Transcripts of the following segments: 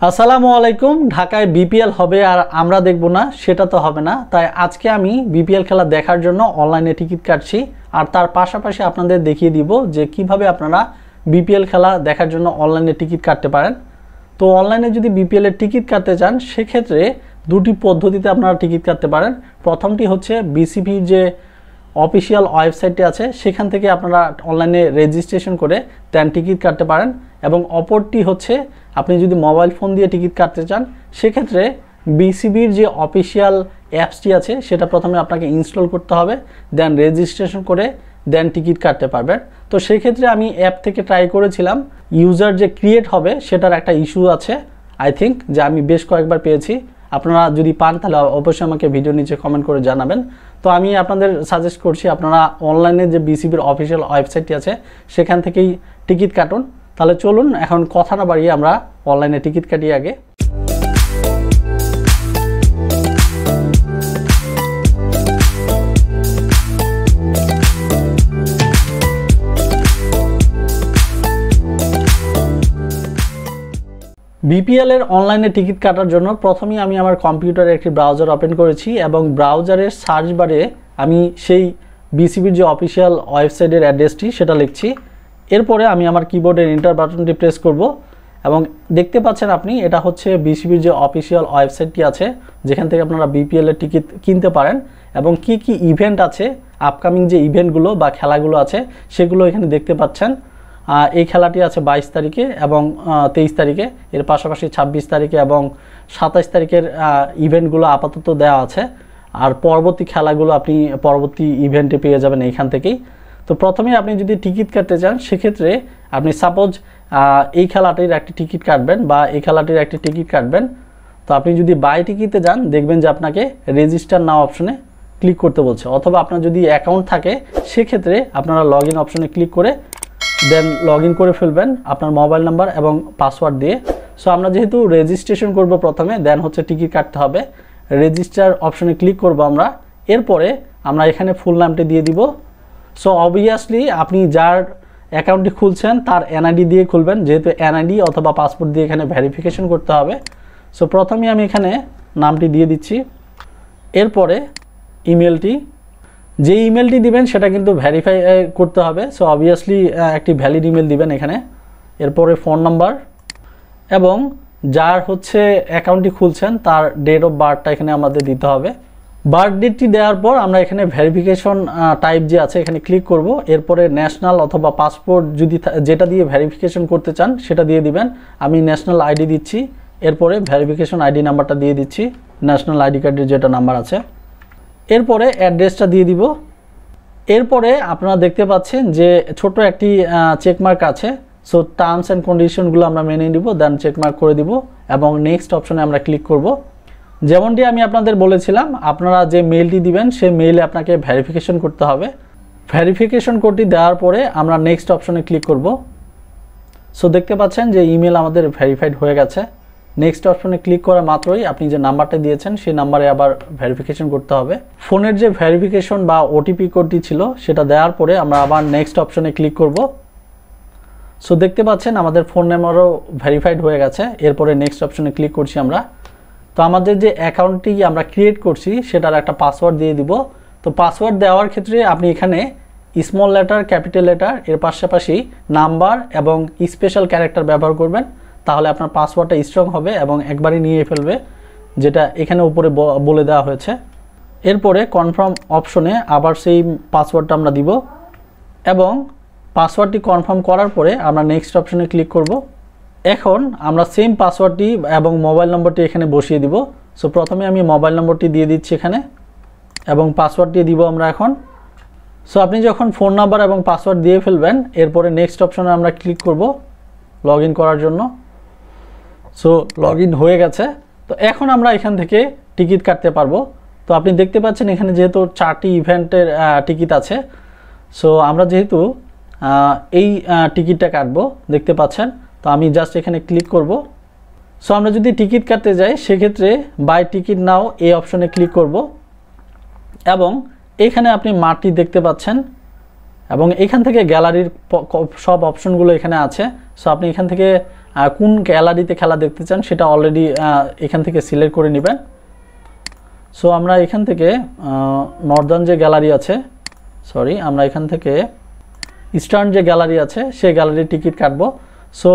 আসসালামু আলাইকুম। ঢাকায় বিপিএল হবে আর আমরা দেখব না, সেটা তো হবে না। তাই আজকে আমি বিপিএল খেলা দেখার জন্য অনলাইনে টিকিট কাটছি আর তার পাশাপাশি আপনাদের দেখিয়ে দিব যে কিভাবে আপনারা বিপিএল খেলা দেখার জন্য অনলাইনে টিকিট কাটতে পারেন। তো অনলাইনে যদি বিপিএল এর টিকিট কাটতে চান সেক্ষেত্রে দুটি পদ্ধতিতে আপনারা টিকিট কাটতে পারেন। প্রথমটি হচ্ছে বিসিবির যে অফিসিয়াল ওয়েবসাইটটি আছে সেখান থেকে আপনারা অনলাইনে রেজিস্ট্রেশন করে দেন টিকিট কাটতে পারেন, এবং অপরটি হচ্ছে আপনি যদি মোবাইল ফোন দিয়ে টিকিট কাটতে চান সেক্ষেত্রে বিসিবির যে অফিসিয়াল অ্যাপসটি আছে সেটা প্রথমে আপনাকে ইনস্টল করতে হবে, দেন রেজিস্ট্রেশন করে দেন টিকিট কাটতে পারবেন। তো সেই ক্ষেত্রে আমি অ্যাপ থেকে ট্রাই করেছিলাম, ইউজার যে ক্রিয়েট হবে সেটার একটা ইস্যু আছে আই থিঙ্ক, যে আমি বেশ কয়েকবার পেয়েছি। আপনারা যদি পান তাহলে অবশ্যই আমাকে ভিডিও নিচে কমেন্ট করে জানাবেন। তো আমি আপনাদের সাজেস্ট করছি আপনারা অনলাইনে যে বিসিবির অফিসিয়াল ওয়েবসাইটটি আছে সেখান থেকেই টিকিট কাটুন। তাহলে চলুন এখন কথা না বাড়িয়ে আমরা অনলাইনে টিকিট কাটি আগে। বিপিএল এর অনলাইনে টিকিট কাটার জন্য প্রথমেই আমি আমার কম্পিউটারে একটি ব্রাউজার ওপেন করেছি এবং ব্রাউজারের সার্চ বারে আমি সেই বিসিবির যে অফিসিয়াল ওয়েবসাইটের অ্যাড্রেসটি সেটা লিখছি। এরপরে আমি আমার কিবোর্ডের এন্টার বাটনটি প্রেস করব এবং দেখতে পাচ্ছেন আপনি এটা হচ্ছে বিসিবির যে অফিসিয়াল ওয়েবসাইটটি আছে যেখান থেকে আপনারা বিপিএল এর টিকিট কিনতে পারেন এবং কি কি ইভেন্ট আছে, আপকামিং যে ইভেন্টগুলো বা খেলাগুলো আছে সেগুলো এখানে দেখতে পাচ্ছেন। এই খেলাটি আছে 22 তারিখে এবং 23 তারিখে, এর পাশাপাশি 26 তারিখে এবং 27 তারিখের ইভেন্টগুলো আপাতত দেওয়া আছে, আর পরবর্তী খেলাগুলো আপনি পরবর্তী ইভেন্টে পেয়ে যাবেন এইখান থেকেই। তো প্রথমে আপনি যদি টিকিট কাটতে চান সেক্ষেত্রে আপনি সাপোজ এই খেলাটির একটি টিকিট কাটবেন বা এই খেলাটির একটি টিকিট কাটবেন। তো আপনি যদি বাই টিকিটে যান দেখবেন যে আপনাকে রেজিস্টার নাও অপশনে ক্লিক করতে বলছে, অথবা আপনার যদি অ্যাকাউন্ট থাকে সেক্ষেত্রে আপনারা লগ ইন অপশনে ক্লিক করে দেন লগ ইন করে ফেলবেন আপনার মোবাইল নাম্বার এবং পাসওয়ার্ড দিয়ে। সো আমরা যেহেতু রেজিস্ট্রেশন করব প্রথমে, দেন হচ্ছে টিকিট কাটতে হবে, রেজিস্টার অপশনে ক্লিক করব আমরা। এরপরে আমরা এখানে ফুল নামটি দিয়ে দিব। সো অবভিয়াসলি আপনি যার অ্যাকাউন্টটি খুলছেন তার এনআইডি দিয়ে খুলবেন, যেহেতু এনআইডি অথবা পাসপোর্ট দিয়ে এখানে ভেরিফিকেশন করতে হবে। সো প্রথমে আমি এখানে নামটি দিয়ে দিচ্ছি, এরপরে ইমেলটি, যে ইমেলটি দিবেন সেটা কিন্তু ভেরিফাই করতে হবে। সো অবভিয়াসলি একটি ভ্যালিড ইমেল দিবেন এখানে। এরপরে ফোন নাম্বার এবং যার হচ্ছে অ্যাকাউন্টটি খুলছেন তার ডেট অফ বার্থটা এখানে আমাদের দিতে হবে। বার্থ ডেটটি দেওয়ার পর আমরা এখানে ভেরিফিকেশন টাইপ যে আছে এখানে ক্লিক করব। এরপরে ন্যাশনাল অথবা পাসপোর্ট যদি যেটা দিয়ে ভেরিফিকেশন করতে চান সেটা দিয়ে দিবেন। আমি ন্যাশনাল আইডি দিচ্ছি, এরপরে ভেরিফিকেশন আইডি নাম্বারটা দিয়ে দিচ্ছি, ন্যাশনাল আইডি কার্ডের যেটা নাম্বার আছে। এরপরে অ্যাড্রেসটা দিয়ে দিব। এরপরে আপনারা দেখতে পাচ্ছেন যে ছোট একটি চেকমার্ক আছে। সো টার্মস অ্যান্ড কন্ডিশনগুলো আমরা মেনে নিব, দেন চেকমার্ক করে দিব এবং নেক্সট অপশনে আমরা ক্লিক করব। যেমনটি আমি আপনাদের বলেছিলাম আপনারা যে মেইলটি দিবেন সেই মেইলে আপনাকে ভেরিফিকেশন করতে হবে। ভেরিফিকেশন কোডটি দেওয়ার পরে আমরা নেক্সট অপশনে ক্লিক করব। সো দেখতে পাচ্ছেন যে ইমেল আমাদের ভেরিফাইড হয়ে গেছে। নেক্সট অপশনে ক্লিক করা মাত্রই আপনি যে নাম্বারটা দিয়েছেন সেই নাম্বারে আবার ভেরিফিকেশন করতে হবে। ফোনের যে ভেরিফিকেশন বা ওটিপি কোডটি ছিল সেটা দেওয়ার পরে আমরা আবার নেক্সট অপশনে ক্লিক করব। সো দেখতে পাচ্ছেন আমাদের ফোন নাম্বারও ভেরিফাইড হয়ে গেছে। এরপরে নেক্সট অপশনে ক্লিক করছি আমরা। তো আমাদের যে অ্যাকাউন্টটি আমরা ক্রিয়েট করছি সেটার একটা পাসওয়ার্ড দিয়ে দিব। তো পাসওয়ার্ড দেওয়ার ক্ষেত্রে আপনি এখানে স্মল লেটার, ক্যাপিটাল লেটার, এর পাশাপাশি নাম্বার এবং স্পেশাল ক্যারেক্টার ব্যবহার করবেন, তাহলে আপনার পাসওয়ার্ডটা স্ট্রং হবে এবং একবারই নিয়ে ফেলবে, যেটা এখানে উপরে বলে দেওয়া হয়েছে। এরপরে কনফার্ম অপশনে আবার সেই পাসওয়ার্ডটা আমরা দিব এবং পাসওয়ার্ডটি কনফার্ম করার পরে আমরা নেক্সট অপশনে ক্লিক করব। এখন আমরা সেম পাসওয়ার্ডটি এবং মোবাইল নম্বরটি এখানে বসিয়ে দিব। সো প্রথমে আমি মোবাইল নম্বরটি দিয়ে দিচ্ছি এখানে এবং পাসওয়ার্ডটি দিব আমরা এখন। সো আপনি যখন ফোন নাম্বার এবং পাসওয়ার্ড দিয়ে ফেলবেন এরপরে নেক্সট অপশনে আমরা ক্লিক করব লগ ইন করার জন্য। সো লগ ইন হয়ে গেছে। তো এখন আমরা এখান থেকে টিকিট কাটতে পারবো। তো আপনি দেখতে পাচ্ছেন এখানে যেহেতু 4টি ইভেন্টের টিকিট আছে, সো আমরা যেহেতু এই টিকিটটা কাটবো দেখতে পাচ্ছেন, তো আমি জাস্ট এখানে ক্লিক করব। সো আমরা যদি টিকিট কাটতে যাই সেক্ষেত্রে বাই টিকিট নাও এই অপশনে ক্লিক করব এবং এখানে আপনি মাঠটি দেখতে পাচ্ছেন এবং এখান থেকে গ্যালারির সব অপশনগুলো এখানে আছে। সো আপনি এখান থেকে কোন গ্যালারিতে খেলা দেখতে চান সেটা অলরেডি এখান থেকে সিলেক্ট করে নেবেন। সো আমরা এখান থেকে নর্দার্ন যে গ্যালারি আছে, সরি আমরা এখান থেকে ইস্টার্ন যে গ্যালারি আছে সেই গ্যালারির টিকিট কাটবো। সো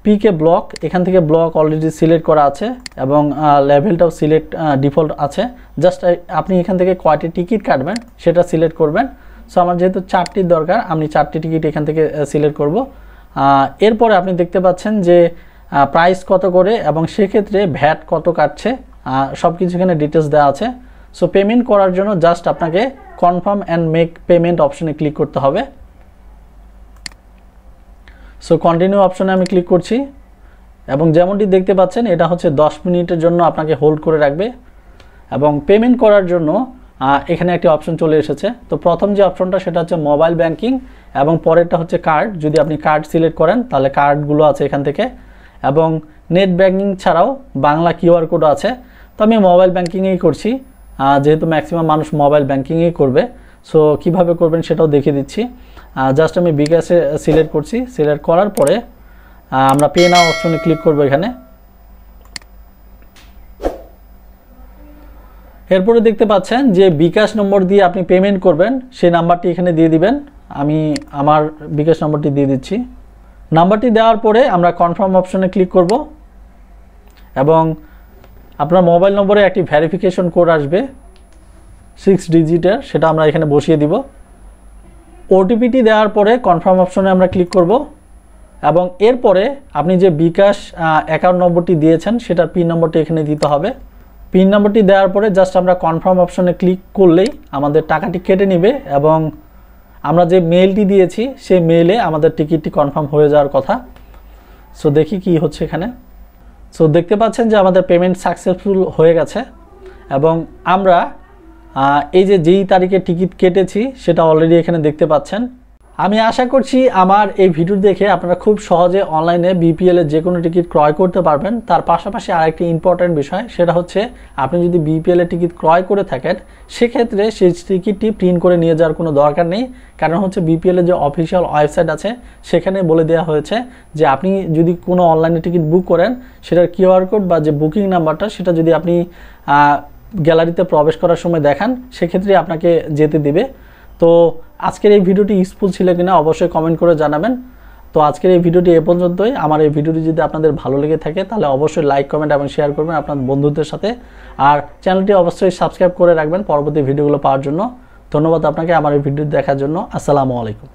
পিকে ব্লক, এখান থেকে ব্লক অলরেডি সিলেক্ট করা আছে এবং লেভেলটাও সিলেক্ট ডিফল্ট আছে। জাস্ট আপনি এখান থেকে কয়টি টিকিট কাটবেন সেটা সিলেক্ট করবেন। সো আমার যেহেতু 4টির দরকার, আমি 4টি টিকিট এখান থেকে সিলেক্ট করব। এরপরে আপনি দেখতে পাচ্ছেন যে প্রাইস কত করে এবং সেক্ষেত্রে ভ্যাট কত কাটছে, সব কিছু এখানে ডিটেলস দেওয়া আছে। সো পেমেন্ট করার জন্য জাস্ট আপনাকে কনফার্ম অ্যান্ড মেক পেমেন্ট অপশনে ক্লিক করতে হবে। সো কন্টিনিউ অপশনে আমি ক্লিক করছি এবং যেমনটি দেখতে পাচ্ছেন এটা হচ্ছে 10 মিনিটের জন্য আপনাকে হোল্ড করে রাখবে এবং পেমেন্ট করার জন্য এখানে একটি অপশন চলে এসেছে। তো প্রথম যে অপশনটা সেটা হচ্ছে মোবাইল ব্যাংকিং এবং পরেরটা হচ্ছে কার্ড। যদি আপনি কার্ড সিলেক্ট করেন তাহলে কার্ডগুলো আছে এখান থেকে এবং নেট ব্যাংকিং ছাড়াও বাংলা কিউআর কোড আছে। তো আমি মোবাইল ব্যাংকিংয়েই করছি, যেহেতু ম্যাক্সিমাম মানুষ মোবাইল ব্যাংকিংয়েই করবে। সো কিভাবে করবেন সেটাও দেখিয়ে দিচ্ছি। জাস্ট আমি বিকাশে সিলেক্ট করছি, সিলেক্ট করার পরে আমরা পে নাও অপশনে ক্লিক করব এখানে। এরপরে দেখতে পাচ্ছেন যে বিকাশ নম্বর দিয়ে আপনি পেমেন্ট করবেন সেই নাম্বারটি এখানে দিয়ে দিবেন। আমি আমার বিকাশ নম্বরটি দিয়ে দিচ্ছি। নাম্বারটি দেওয়ার পরে আমরা কনফার্ম অপশনে ক্লিক করব এবং আপনার মোবাইল নম্বরে একটি ভেরিফিকেশন কোড আসবে 6 ডিজিটের, সেটা আমরা এখানে বসিয়ে দিব। ওটিপিটি দেওয়ার পরে কনফার্ম অপশনে আমরা ক্লিক করব এবং এরপরে আপনি যে বিকাশ অ্যাকাউন্ট নম্বরটি দিয়েছেন সেটার পিন নম্বরটি এখানে দিতে হবে। পিন নম্বরটি দেওয়ার পরে জাস্ট আমরা কনফার্ম অপশনে ক্লিক করলেই আমাদের টাকাটি কেটে নেবে এবং আমরা যে মেইলটি দিয়েছি সেই মেইলে আমাদের টিকিটটি কনফার্ম হয়ে যাওয়ার কথা। সো দেখি কি হচ্ছে এখানে। সো দেখতে পাচ্ছেন যে আমাদের পেমেন্ট সাকসেসফুল হয়ে গেছে এবং আমরা এই যে যেই তারিখে টিকিট কেটেছি সেটা অলরেডি এখানে দেখতে পাচ্ছেন। আমি আশা করছি আমার এই ভিডিও দেখে আপনারা খুব সহজে অনলাইনে বিপিএল এর যে কোনো টিকিট ক্রয় করতে পারবেন। তার পাশাপাশি আরেকটি ইম্পর্টেন্ট বিষয় সেটা হচ্ছে আপনি যদি বিপিএল এর টিকিট ক্রয় করে থাকেন সেক্ষেত্রে সেই টিকিটটি প্রিন্ট করে নিয়ে যাওয়ার কোনো দরকার নেই। কারণ হচ্ছে বিপিএল এর যে অফিসিয়াল ওয়েবসাইট আছে সেখানে বলে দেওয়া হয়েছে যে আপনি যদি কোনো অনলাইনে টিকিট বুক করেন সেটার কিউআর কোড বা যে বুকিং নাম্বারটা সেটা যদি আপনি গ্যালারিতে প্রবেশ করার সময় দেখান সেক্ষেত্রে আপনাকে যেতে দিবে। তো আজকের এই ভিডিওটি ইউজফুল ছিল কিনা অবশ্যই কমেন্ট করে জানাবেন। তো আজকের এই ভিডিওটি এ পর্যন্তই। আমার এই ভিডিওটি যদি আপনাদের ভালো লেগে থাকে তাহলে অবশ্যই লাইক, কমেন্ট এবং শেয়ার করবেন আপনার বন্ধুদের সাথে। আর চ্যানেলটি অবশ্যই সাবস্ক্রাইব করে রাখবেন পরবর্তী ভিডিওগুলো পাওয়ার জন্য। ধন্যবাদ আপনাকে আমার এই ভিডিও দেখার জন্য। আসসালামু আলাইকুম।